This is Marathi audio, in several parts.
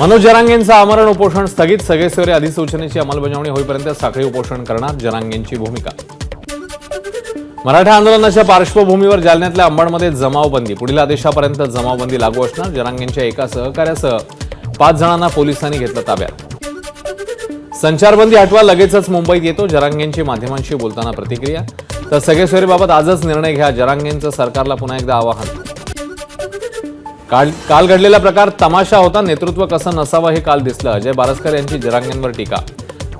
मनोज जरांगेंचं आमरण उपोषण स्थगित, सगळेसोयरे अधिसूचनेची अंमलबजावणी होईपर्यंत साखळी उपोषण करणार, जरांगेंची भूमिका. मराठा आंदोलनाच्या पार्श्वभूमीवर जालन्यातल्या अंबडमध्ये जमावबंदी, पुढील आदेशापर्यंत जमावबंदी लागू असणार. जरांगेंच्या एका सहकार्यासह 5 जणांना पोलिसांनी घेतलं ताब्यात. संचारबंदी हटवा, लगेचच मुंबईत येतो, जरांगेंची माध्यमांशी बोलताना प्रतिक्रिया. तर सगळेसोयरेबाबत आजच निर्णय घ्या, जरांगेंचं सरकारला पुन्हा एकदा आवाहन. काल घडलेला प्रकार तमाशा होता, नेतृत्व कसं नसावं हे काल दिसलं. अजय बारसकर यांची जरांगेंवर टीका.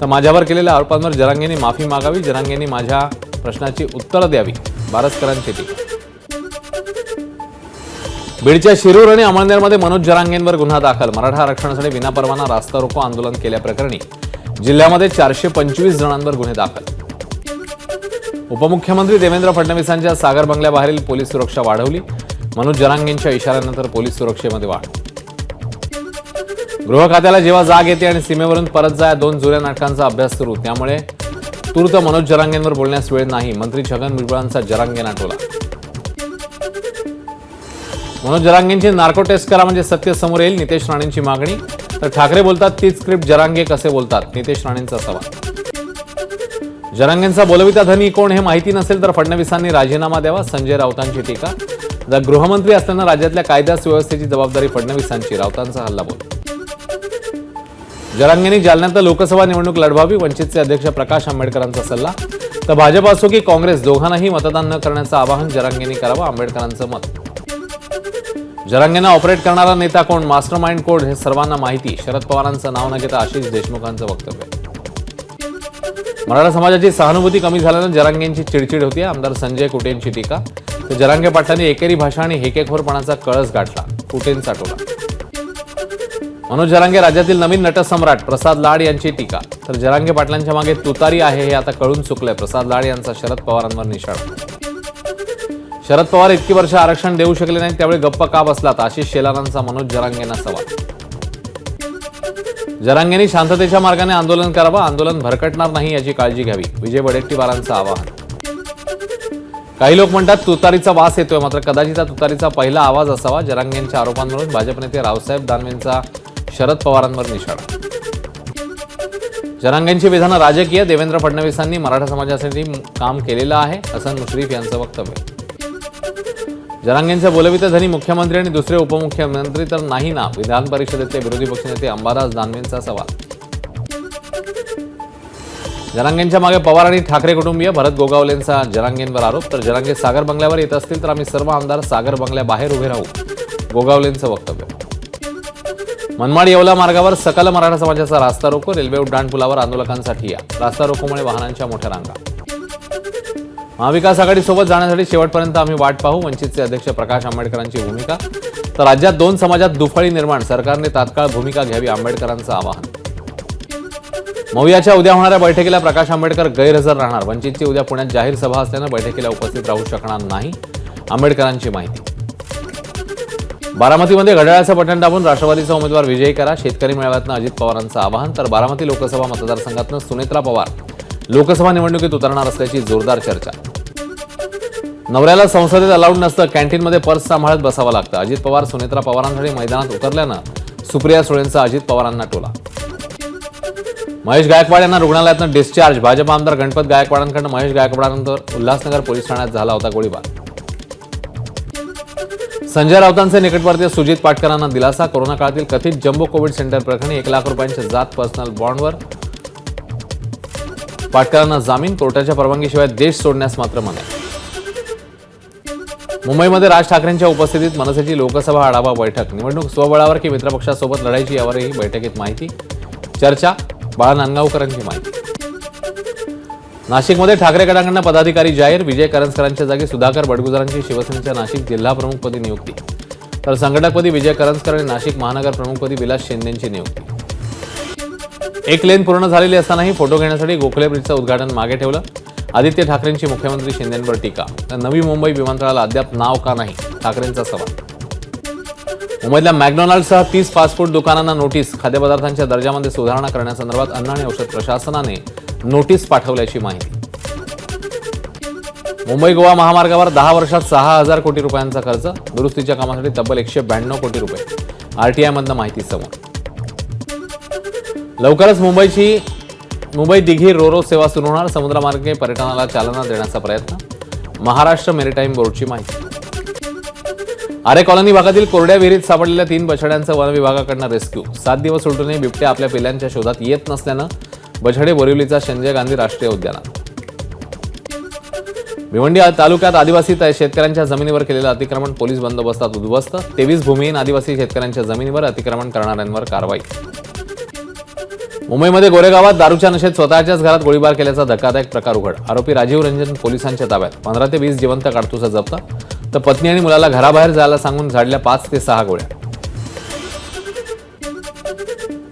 तर माझ्यावर केलेल्या आरोपांवर जरांगेंनी माफी मागावी, जरांगेंनी माझ्या प्रश्नाची उत्तरं द्यावी, बारसकरांची टीका. बीडच्या शिरूर आणि अमळनेरमध्ये मनोज जरांगेंवर गुन्हा दाखल. मराठा आरक्षणासाठी विनापरवाना रास्ता रोको आंदोलन केल्याप्रकरणी जिल्ह्यामध्ये 425 जणांवर गुन्हे दाखल. उपमुख्यमंत्री देवेंद्र फडणवीसांच्या सागर बंगल्याबाहेरील पोलीस सुरक्षा वाढवली. मनोज जरांगेंच्या इशाऱ्यानंतर पोलीस सुरक्षेमध्ये वाढ. गृह खात्याला जेव्हा जाग येते आणि सीमेवरून परत जा, 2 जुऱ्या नाटकांचा अभ्यास सुरू, त्यामुळे तूर्त मनोज जरांगेंवर बोलण्यास वेळ नाही. मंत्री छगन भुजबळांचा जरांगेंना टोला. मनोज जरांगेंची नार्को टेस्ट करा म्हणजे सत्य समोर येईल, नितेश राणेंची मागणी. तर ठाकरे बोलतात तीच स्क्रिप्ट, जरांगे कसे बोलतात, नितेश राणेंचा सवाल. जरांगेंचा बोलविता धनी कोण हे माहिती नसेल तर फडणवीसांनी राजीनामा द्यावा, संजय राऊतांची टीका. जर गृहमंत्री असताना राज्यातल्या कायदा सुव्यवस्थेची जबाबदारी फडणवीसांची, राऊतांचा हल्लाबोल. जरांगेंनी जालन्यात लोकसभा निवडणूक लढवावी, वंचितचे अध्यक्ष प्रकाश आंबेडकरांचा सल्ला. तर भाजप असो की काँग्रेस, दोघांनाही मतदान न करण्याचं आवाहन जरांगेंनी करावं, आंबेडकरांचं मत. जरांगेंना ऑपरेट करणारा नेता कोण, मास्टर माइंड कोण हे सर्वांना माहिती, शरद पवारांचं नाव न घेता आशिष देशमुखांचं वक्तव्य. मराठा समाजाची सहानुभूती कमी झाल्यानं जरांगेंची चिडचिड होती, आमदार संजय कुटेंची टीका. तर जरांगे पाटलांनी एकेरी भाषा आणि हेकेखोरपणाचा कळस गाठला, कुटेंचा टोला. मनोज जरांगे राज्यातील नवीन नटसम्राट, प्रसाद लाड यांची टीका. तर जरांगे पाटलांच्या मागे तुतारी आहे हे आता कळून चुकलंय, प्रसाद लाड यांचा शरद पवारांवर निशाणा. शरद पवार इतकी वर्ष आरक्षण देऊ शकले नाही, त्यावेळी गप्प का बसलात, आशिष शेलारांचा मनोज जरांगेंना सवाल. जरांगेंनी शांततेच्या मार्गाने आंदोलन करावं, आंदोलन भरकटणार नाही याची काळजी घ्यावी, विजय वडेट्टीवारांचं आवाहन. काही लोक म्हणतात तुतारीचा वास येतोय, मात्र कदाचित तुतारीचा पहिला आवाज असावा. जरांगेंच्या आरोपांवरून भाजप नेते रावसाहेब दानवेंचा शरद पवारांवर निशाणा. जरांगेंची विधानं राजकीय, देवेंद्र फडणवीसांनी मराठा समाजासाठी काम केलेलं आहे, हसन मुश्रीफ यांचं वक्तव्य. जरांगेंचे बोलविते धनी मुख्यमंत्री आणि दुसरे उपमुख्यमंत्री तर नाही ना, विधान परिषदेतले विरोधी पक्षनेते अंबादास दानवेंचा सवाल. जरांगेंच्या मागे पवार आणि ठाकरे कुटुंबीय, भरत गोगावलेंचा जरांगेंवर आरोप. तर जरांगे सागर बंगल्यावर येत असतील तर आम्ही सर्व आमदार सागर बंगल्याबाहेर उभे राहू, गोगावलेंचं वक्तव्य. मनमाड येवला मार्गावर सकल मराठा समाजाचा रास्ता रोको, रेल्वे उड्डाणपुलावर आंदोलकांसाठी या, रास्ता रोकोमुळे वाहनांच्या मोठ्या रांगा. महाविकास आघाडीसोबत जाण्यासाठी शेवटपर्यंत आम्ही वाट पाहू, वंचितचे अध्यक्ष प्रकाश आंबेडकरांची भूमिका. तर राज्यात 2 समाजात दुफळी निर्माण, सरकारने तात्काळ भूमिका घ्यावी, आंबेडकरांचं आवाहन. मौयाच्या उद्या होणाऱ्या बैठकीला प्रकाश आंबेडकर गैरहजर राहणार, वंचितची उद्या पुण्यात जाहीर सभा असल्यानं बैठकीला उपस्थित राहू शकणार नाही, आंबेडकरांची माहिती. बारामतीमध्ये घड्याळाचं बटन दाबून राष्ट्रवादीचा उमेदवार विजयी करा, शेतकरी मेळाव्यातनं अजित पवारांचं आवाहन. तर बारामती लोकसभा मतदारसंघातनं सुनेत्रा पवार लोकसभा निवडणुकीत उतरणार असल्याची जोरदार चर्चा. नवऱ्याला संसदेत अलाउड नसतं, कॅन्टीनमध्ये पर्स सांभाळत बसावं लागतं, अजित पवार सुनेत्रा पवारांसाठी मैदानात उतरल्यानं सुप्रिया सुळेंचा अजित पवारांना टोला. महेश गायकवाड यांना रुग्णालयातनं डिस्चार्ज, भाजप आमदार गणपत गायकवाडांकडून महेश गायकवाडांवर उल्हासनगर पोलीस ठाण्यात झाला होता गोळीबार. संजय राऊतांचे निकटवर्तीय सुजित पाटकरांना दिलासा, कोरोना काळातील कथित जम्बो कोविड सेंटर प्रकरणी 1 लाख रुपयांच्या जात पर्सनल बॉन्डवर पाटकरांना जामीन, कोर्टाच्या परवानगीशिवाय देश सोडण्यास मात्र मनाई. मुंबईमध्ये राज ठाकरेंच्या उपस्थितीत मनसेची लोकसभा आढावा बैठक, निवडणूक स्वबळावर की मित्रपक्षासोबत लढायची यावरही बैठकीत माहिती, चर्चा, बाळा नांदगावकरांची माहिती. नाशिकमध्ये ठाकरे गटाकडून पदाधिकारी जाहीर, विजय करंजकरांच्या जागी सुधाकर बडगुजरांची शिवसेनेच्या नाशिक जिल्हा प्रमुखपदी नियुक्ती. तर संघटकपदी विजय करंजकर आणि नाशिक महानगर प्रमुखपदी विलास शिंदेंची नियुक्ती. 1 लेन पूर्ण झालेली असतानाही फोटो घेण्यासाठी गोखले ब्रिजचं उद्घाटन मागे ठेवलं, आदित्य ठाकरेंची मुख्यमंत्री शिंदेंवर टीका. तर नवी मुंबई विमानतळाला अद्याप नाव का नाही, ठाकरेंचा सवाल. मुंबईतल्या मॅकडॉनल्ड्ससह 30 फास्ट फूड दुकानांना नोटीस, खाद्यपदार्थांच्या दर्जामध्ये सुधारणा करण्यासंदर्भात अन्न आणि औषध प्रशासनाने नोटीस पाठवल्याची माहिती. मुंबई गोवा महामार्गावर 10 वर्षात 6,000 कोटी रुपयांचा खर्च, दुरुस्तीच्या कामासाठी तब्बल 192 कोटी रुपये, आरटीआयमधनं माहिती समोर. लवकरच मुंबई दिघी रोरो सेवा सुरू होणार. समुद्रमार्गे पर्यटनाला चालना देण्याचा प्रयत्न. महाराष्ट्र मेरीटाईम बोर्डची माहिती. आरे कॉलनी भागातील कोरड्या विहिरीत सापडलेल्या 3 बछड्यांचं वन विभागाकडून रेस्क्यू. 7 दिवस उलटूनही बिबट्या आपल्या पिल्यांच्या शोधात येत नसल्यानं बछडे बोरिवलीचा संजय गांधी राष्ट्रीय उद्यानात. भिवंडी तालुक्यात आदिवासी शेतकऱ्यांच्या जमिनीवर केलेलं अतिक्रमण पोलीस बंदोबस्तात उद्ध्वस्त. 23 भूमिहीन आदिवासी शेतकऱ्यांच्या जमिनीवर अतिक्रमण करणाऱ्यांवर कारवाई. मुंबईमध्ये गोरेगावात दारूच्या नशेत स्वतःच्याच घरात गोळीबार केल्याचा धक्कादायक प्रकार उघड. आरोपी राजीव रंजन पोलिसांच्या ताब्यात. 15 ते 20 जिवंत काडतुसं जप्त. तर पत्नी आणि मुलाला घराबाहेर जायला सांगून झाडल्या 5 ते 6 गोळ्या.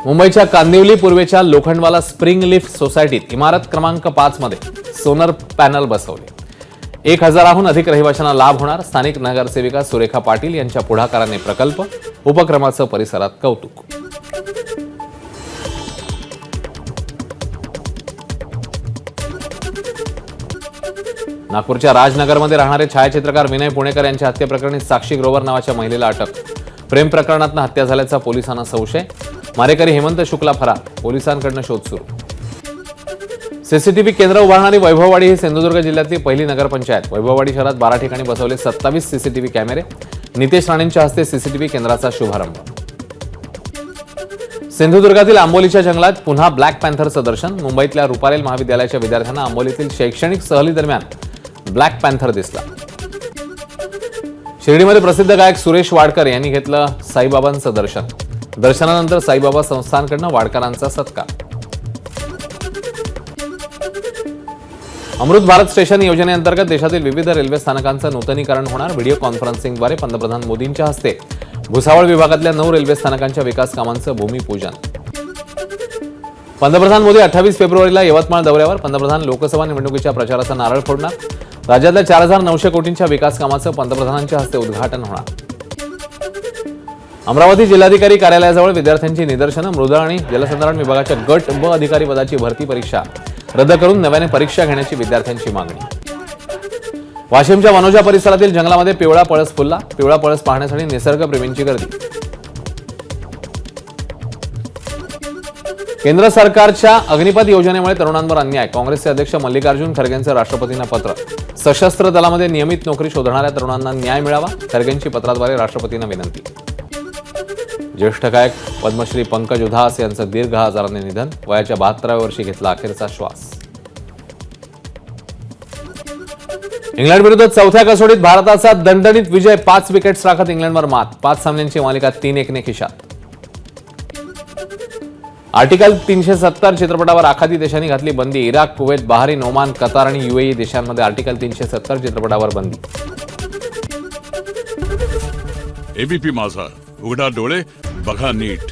मुंबईच्या कांदिवली पूर्वेच्या लोखंडवाला स्प्रिंग लिफ्ट सोसायटीत इमारत क्रमांक 5 मध्ये सोलर पॅनल बसवले. 1000हून अधिक रहिवाशांना लाभ होणार. स्थानिक नगरसेविका सुरेखा पाटील यांच्या पुढाकाराने प्रकल्प. उपक्रमाचं परिसरात कौतुक. नागपूरच्या राजनगरमध्ये राहणारे छायाचित्रकार विनय पुणेकर यांच्या हत्येप्रकरणी साक्षी ग्रोवर नावाच्या महिलेला अटक. प्रेम प्रकरणातून हत्या झाल्याचा पोलिसांना संशय. मारेकरी हेमंत शुक्ला फरार. पोलिसांकडून शोध सुरू. सीसीटीव्ही केंद्र उभारणारी वैभववाडी ही सिंधुदुर्ग जिल्ह्यातली पहिली नगरपंचायत. वैभववाडी शहरात 12 ठिकाणी बसवले 27 सीसीटीव्ही कॅमेरे. नितेश राणेंच्या हस्ते सीसीटीव्ही केंद्राचा शुभारंभ. सिंधुदुर्गातील आंबोलीच्या जंगलात पुन्हा ब्लॅक पॅन्थरचं दर्शन. मुंबईतल्या रुपारेल महाविद्यालयाच्या विद्यार्थ्यांना आंबोलीतील शैक्षणिक सहली दरम्यान ब्लॅक पॅन्थर दिसला. शिर्डीमध्ये प्रसिद्ध गायक सुरेश वाडकर यांनी घेतलं साईबाबांचं दर्शन. दर्शनानंतर साईबाबा संस्थानकडून वाडकरांचा सत्कार. अमृत भारत स्टेशन योजनेअंतर्गत देशातील विविध रेल्वे स्थानकांचं नूतनीकरण होणार. व्हिडिओ कॉन्फरन्सिंगद्वारे पंतप्रधान मोदींच्या हस्ते भुसावळ विभागातल्या 9 रेल्वे स्थानकांच्या विकास कामांचं भूमिपूजन. पंतप्रधान मोदी 28 फेब्रुवारीला यवतमाळ दौऱ्यावर. पंतप्रधान लोकसभा निवडणुकीच्या प्रचाराचा नारळ फोडणार. राज्यातल्या 4900 कोटींच्या विकास कामाचं पंतप्रधानांच्या हस्ते उद्घाटन होणार. अमरावती जिल्हाधिकारी कार्यालयाजवळ विद्यार्थ्यांची निदर्शनं. मृद आणि जलसंधारण विभागाच्या गट ब अधिकारी पदाची भरती परीक्षा रद्द करून नव्याने परीक्षा घेण्याची विद्यार्थ्यांची मागणी. वाशिमच्या वनोजा परिसरातील जंगलामध्ये पिवळा पळस फुलला. पिवळा पळस पाहण्यासाठी निसर्गप्रेमींची गर्दी. केंद्र सरकारच्या अग्निपथ योजनेमुळे तरुणांवर अन्याय. काँग्रेसचे अध्यक्ष मल्लिकार्जुन खरगेंचं राष्ट्रपतींना पत्र. सशस्त्र दलामध्ये नियमित नोकरी शोधणाऱ्या तरुणांना न्याय मिळावा. खरगेंची पत्राद्वारे राष्ट्रपतींना विनंती. ज्येष्ठ गायक पद्मश्री पंकज उधास यांचं दीर्घ आजाराने निधन. वयाच्या 72व्या वर्षी घेतला अखेरचा श्वास. इंग्लंड विरुद्ध 4थ्या कसोटीत भारताचा दणदणीत विजय. 5 विकेट्स राखत इंग्लंडवर मात. 5 सामन्यांची मालिका 3-1 खिशात. आर्टिकल 370 चित्रपटावर आखाती देशांनी घातली बंदी. Iraq, Kuwait, Bahrain, Oman, Qatar आणि UAE देशांमध्ये आर्टिकल 370 चित्रपटावर बंदी. एबीपी माझा, उघडा डोळे बघा नीट.